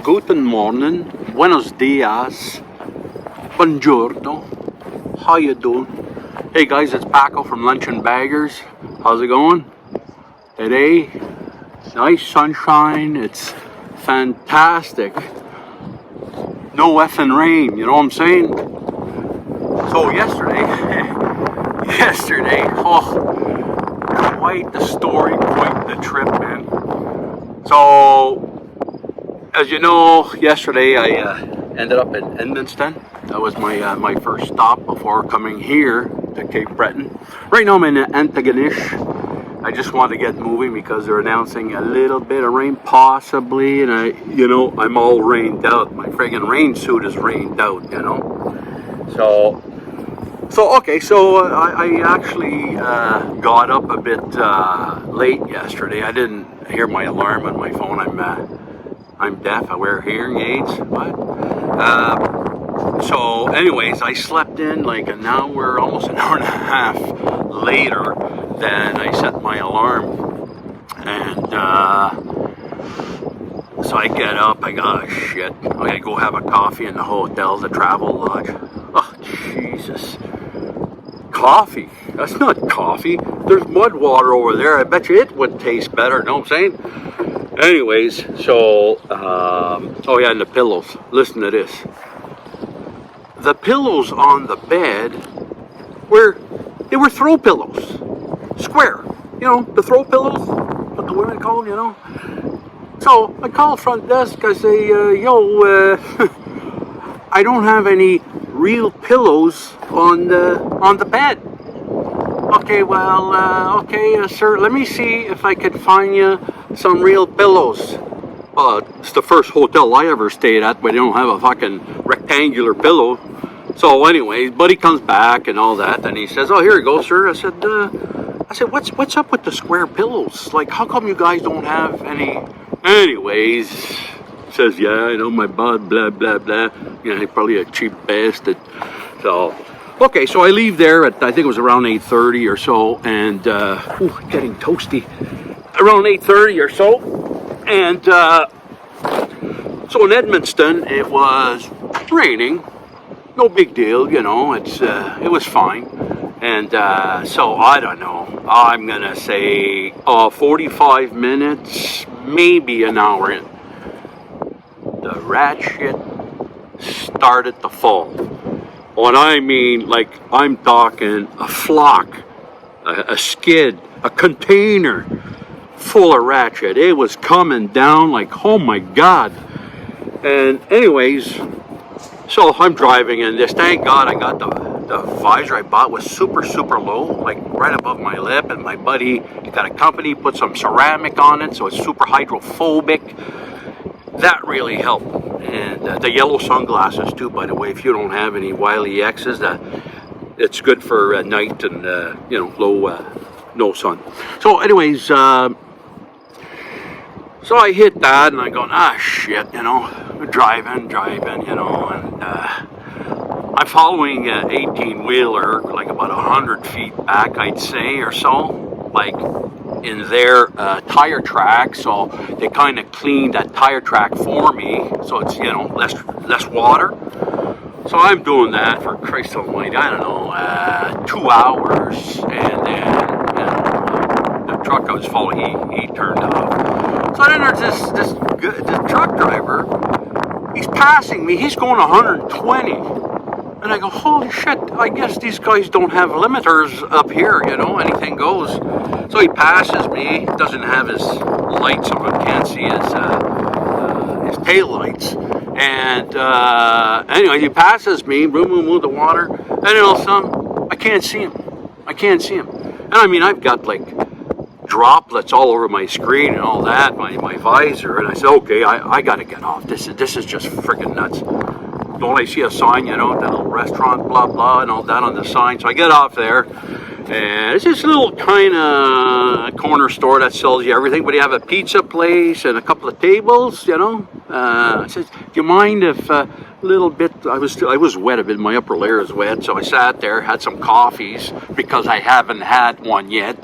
Guten morning, buenos dias, buongiorno, how you doing? Hey guys, it's Packo from Lunch and Baggers. How's it going? Today, nice sunshine, it's fantastic. No effing rain, you know what I'm saying? So yesterday, quite the story, quite the trip, man. So, as you know, yesterday I ended up in Edmundston. That was my first stop before coming here to Cape Bretton. Right now I'm in Antigonish. I just want to get moving because they're announcing a little bit of rain, possibly, and I'm all rained out. My friggin' rain suit is rained out, you know. So I actually got up a bit late yesterday. I didn't hear my alarm on my phone. I'm deaf. I wear hearing aids. So anyways, I slept in like an hour, almost an hour and a half later than I set my alarm. And so I get up, I gotta go have a coffee in the hotel, the travel lodge. Oh, Jesus. Coffee? That's not coffee. There's mud water over there. I bet you it would taste better, you know what I'm saying? Anyways, so, and the pillows. Listen to this. The pillows on the bed were throw pillows. Square. You know, the throw pillows, what the women call them, you know. So I call front desk, I say, I don't have any real pillows on the bed. Okay, well, sir, let me see if I can find you some real pillows. Well, it's the first hotel I ever stayed at where they don't have a fucking rectangular pillow. So anyways, buddy comes back and all that, and he says, oh, here you go, sir. I said, what's up with the square pillows? Like, how come you guys don't have any? Anyways, says, yeah, I know my bud, blah, blah, blah. You know, probably a cheap bastard. So, okay, so I leave there at, I think it was around 8:30 or so, and, getting toasty. Around 8:30 or so, and, so in Edmundston, it was raining. No big deal, you know, it was fine. And so I don't know, I'm gonna say 45 minutes, maybe an hour in, the rat shit started to fall. When I mean, like, I'm talking a flock, a skid, a container full of rat shit. It was coming down like, oh my God. And anyways, so I'm driving in this. Thank God I got the visor I bought was super, super low, like right above my lip. And my buddy, he got a company, put some ceramic on it, so it's super hydrophobic. That really helped. And the yellow sunglasses too, by the way, if you don't have any Wiley X's, it's good for night and, no sun. So anyways, so I hit that and I go, shit, you know, driving, you know, and I'm following an 18-wheeler, like about 100 feet back, I'd say, or so, like in their tire track. So they kind of cleaned that tire track for me, so it's, you know, less water. So I'm doing that for Christ almighty, I don't know, 2 hours, and then, you know, the truck I was following, he turned off. So then there's this truck driver, he's passing me, he's going 120. And I go, holy shit, I guess these guys don't have limiters up here, you know, anything goes. So he passes me, doesn't have his lights on, can't see his tail lights. And anyway, he passes me, boom, the water, and then all of a sudden, I can't see him. And I mean, I've got like droplets all over my screen and all that, my visor, and I said, okay, I gotta get off. This is just freaking nuts. Don't I see a sign, you know, that little restaurant, blah, blah, and all that on the sign. So I get off there, and it's just a little kind of corner store that sells you everything, but you have a pizza place and a couple of tables, you know. I said, do you mind if a little bit, I was wet a bit, my upper layer is wet, so I sat there, had some coffees, because I haven't had one yet.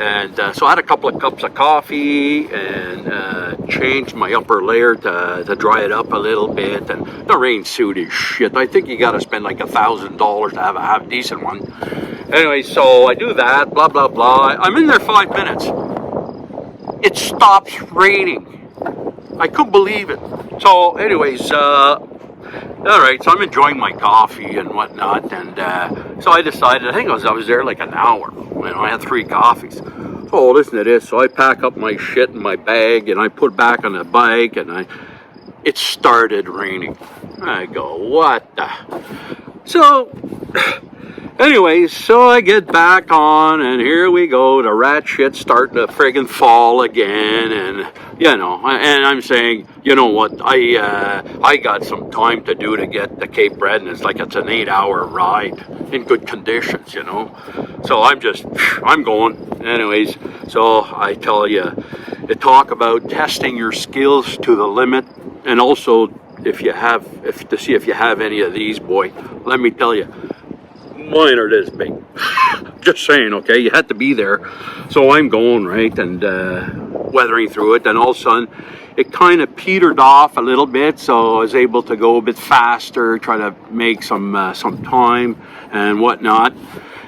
And so I had a couple of cups of coffee and changed my upper layer to dry it up a little bit. And the rain suit is shit. I think you got to spend like $1,000 to have a half decent one. Anyway, so I do that, blah, blah, blah. I'm in there 5 minutes. It stops raining. I couldn't believe it. So anyways, all right, so I'm enjoying my coffee and whatnot, and so I decided, I think I was there like an hour. I had 3 coffees. Oh, listen to this. So I pack up my shit in my bag, and I put it back on the bike, and it started raining. I go, what the? So, anyways, so I get back on, and here we go. The rat shit's starting to friggin' fall again, and and I'm saying, you know what? I got some time to do to get to Cape Bretton. It's like it's an 8-hour ride in good conditions, So I'm going. Anyways, so I tell you, they talk about testing your skills to the limit, and also to see if you have any of these, boy. Let me tell you. Mine are this big. Just saying, okay? You had to be there. So I'm going, right, and weathering through it. And all of a sudden, it kind of petered off a little bit. So I was able to go a bit faster, try to make some time and whatnot.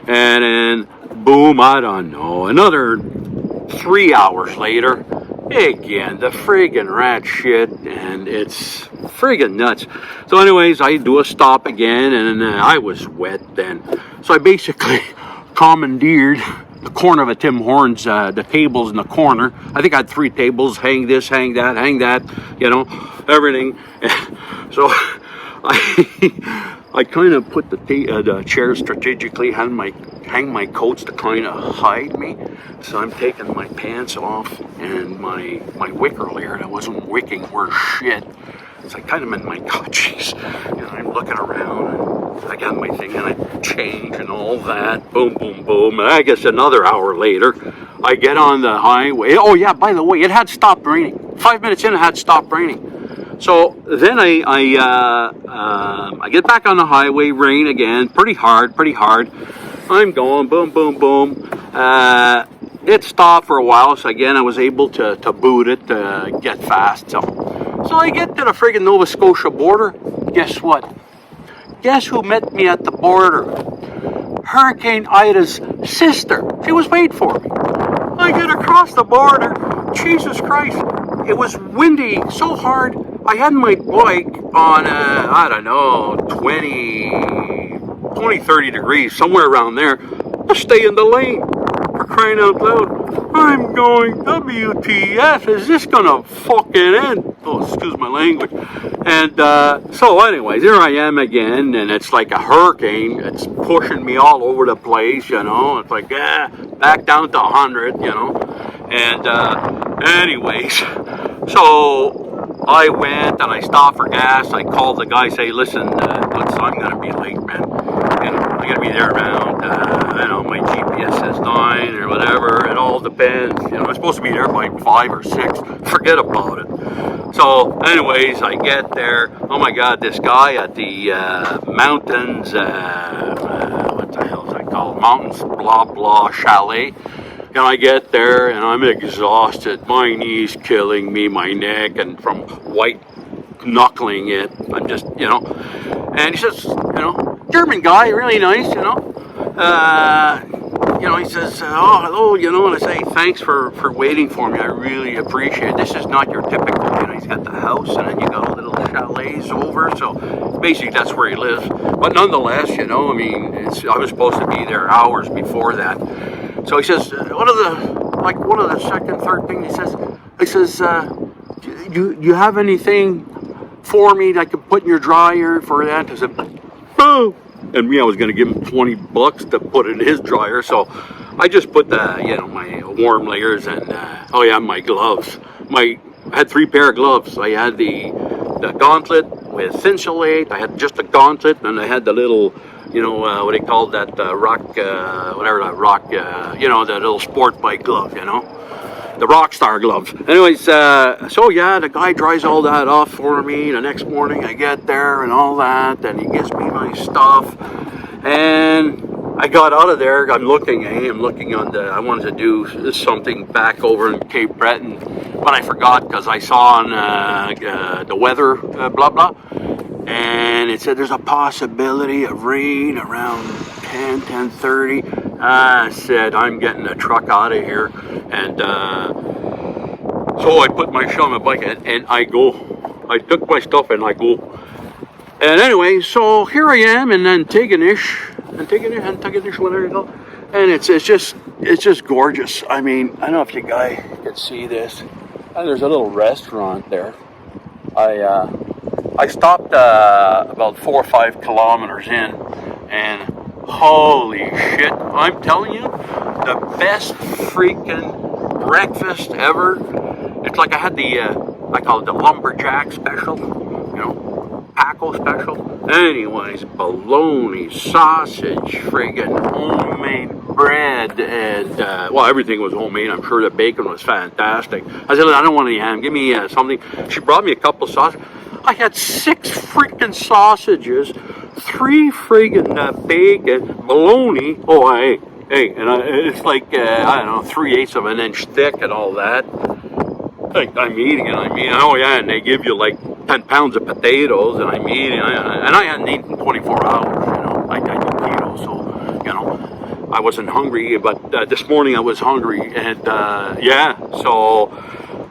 And then, boom, I don't know, another 3 hours later, again, the friggin' rat shit, and it's friggin' nuts. So anyways, I do a stop again, and I was wet then. So I basically commandeered the corner of a Tim Hortons, the tables in the corner. I think I had 3 tables, hang this, hang that, everything. So I kind of put the chairs strategically, hang my coats to kind of hide me. So I'm taking my pants off, and my wicker layer that wasn't wicking worth shit. So I kind of in my coaches, and I'm looking around, and I got my thing, and I change and all that. Boom, boom, boom. And I guess another hour later, I get on the highway. Oh yeah, by the way, it had stopped raining. 5 minutes in, it had stopped raining. So then I get back on the highway, rain again, pretty hard. I'm going, boom, boom, boom. It stopped for a while, so again I was able to boot it, get fast. So I get to the friggin' Nova Scotia border. Guess what? Guess who met me at the border? Hurricane Ida's sister. She was waiting for me. I get across the border. Jesus Christ. It was windy so hard. I had my bike on, I don't know, 30 degrees, somewhere around there, to stay in the lane, for crying out loud. I'm going, WTF, is this gonna fucking end? Oh, excuse my language. And so anyways, here I am again, and it's like a hurricane. It's pushing me all over the place, It's like, back down to 100, And anyways, so I went and I stopped for gas. I called the guy, say, listen, I'm going to be late, man. I'm going to be there around, my GPS says 9 or whatever. It all depends. I'm supposed to be there by 5 or 6. Forget about it. So, anyways, I get there. Oh my God, this guy at the mountains, what the hell is that called? Mountains, blah, blah, chalet. And I get there, and I'm exhausted. My knee's killing me, my neck, and from white knuckling it, I'm just, And he says, German guy, really nice, He says, oh, hello, and I say, thanks for waiting for me. I really appreciate it. This is not your typical, he's got the house, and then you got a little chalets over, so basically that's where he lives. But nonetheless, I was supposed to be there hours before that. So he says, one of the second, third thing he says, you have anything for me that I could put in your dryer for that? I said, boom. And I was going to give him $20 to put in his dryer. So I just put my warm layers and, my gloves. I had 3 pair of gloves. I had the gauntlet with insulate. I had just a gauntlet, and I had the little, what do you call that, rock, the little sport bike glove, the Rockstar gloves. Anyways, the guy dries all that off for me. The next morning I get there and all that, and he gives me my stuff, and I got out of there. I'm looking on the. I wanted to do something back over in Cape Bretton, but I forgot because I saw on the weather, blah blah, and it said there's a possibility of rain around 10:30. I said I'm getting the truck out of here, and so I put my shit on my bike and I go. I took my stuff and I go. And anyway, so here I am in Antigonish, whatever you call it. And it's just gorgeous. I mean, I don't know if you guys can see this. And there's a little restaurant there. I stopped about 4 or 5 kilometers in, and holy shit, I'm telling you, the best freaking breakfast ever. It's like I had I call it the lumberjack special, you know. Packo special. Anyways, bologna, sausage, friggin' homemade bread, and well, everything was homemade. I'm sure the bacon was fantastic. I said, I don't want any ham. Give me something. She brought me a couple of sausages. I had 6 freaking sausages, 3 friggin' bacon, bologna. Oh, hey, and it's like I don't know, 3/8 of an inch thick and all that. I'm eating it. Oh yeah, and they give you like 10 pounds of potatoes, and I'm eating, and I hadn't eaten 24 hours, you know. I do keto, so, you know, I wasn't hungry, but this morning I was hungry, and yeah, so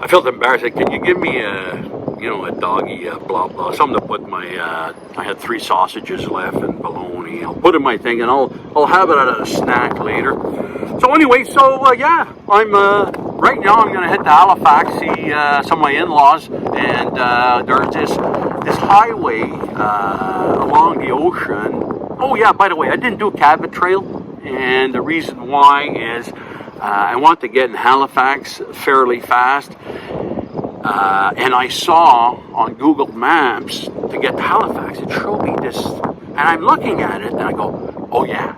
I felt embarrassed. Like, can you give me a doggy, blah blah, something to put my. I had 3 sausages left and bologna. I'll put in my thing, and I'll have it as a snack later. So anyway, yeah, I'm right now. I'm gonna head to Halifax, see some of my in-laws, and there's this highway along the ocean. Oh yeah, by the way, I didn't do a Cabot Trail, and the reason why is I want to get in Halifax fairly fast. And I saw on Google Maps to get to Halifax, it showed me this, and I'm looking at it, and I go, oh yeah,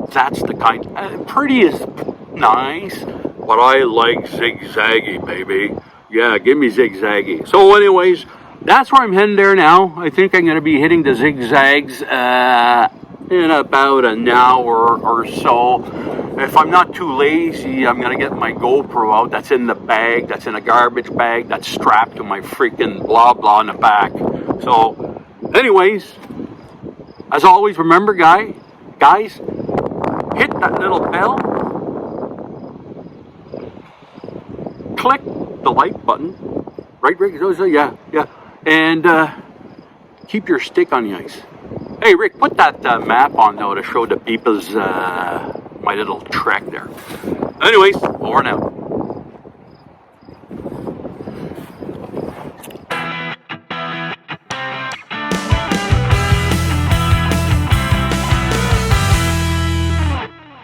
that's the kind. Pretty is nice, but I like zigzaggy, baby. Yeah, give me zigzaggy. So anyways, that's where I'm heading there now. I think I'm going to be hitting the zigzags in about an hour or so. If I'm not too lazy, I'm going to get my GoPro out. That's in the bag. That's in a garbage bag. That's strapped to my freaking blah blah in the back. So anyways, as always, remember, guys, hit that little bell. Click the like button. Right? Yeah. And keep your stick on the ice. Hey, Rick, put that map on, though, to show the people's my little trek there. Anyways, over now.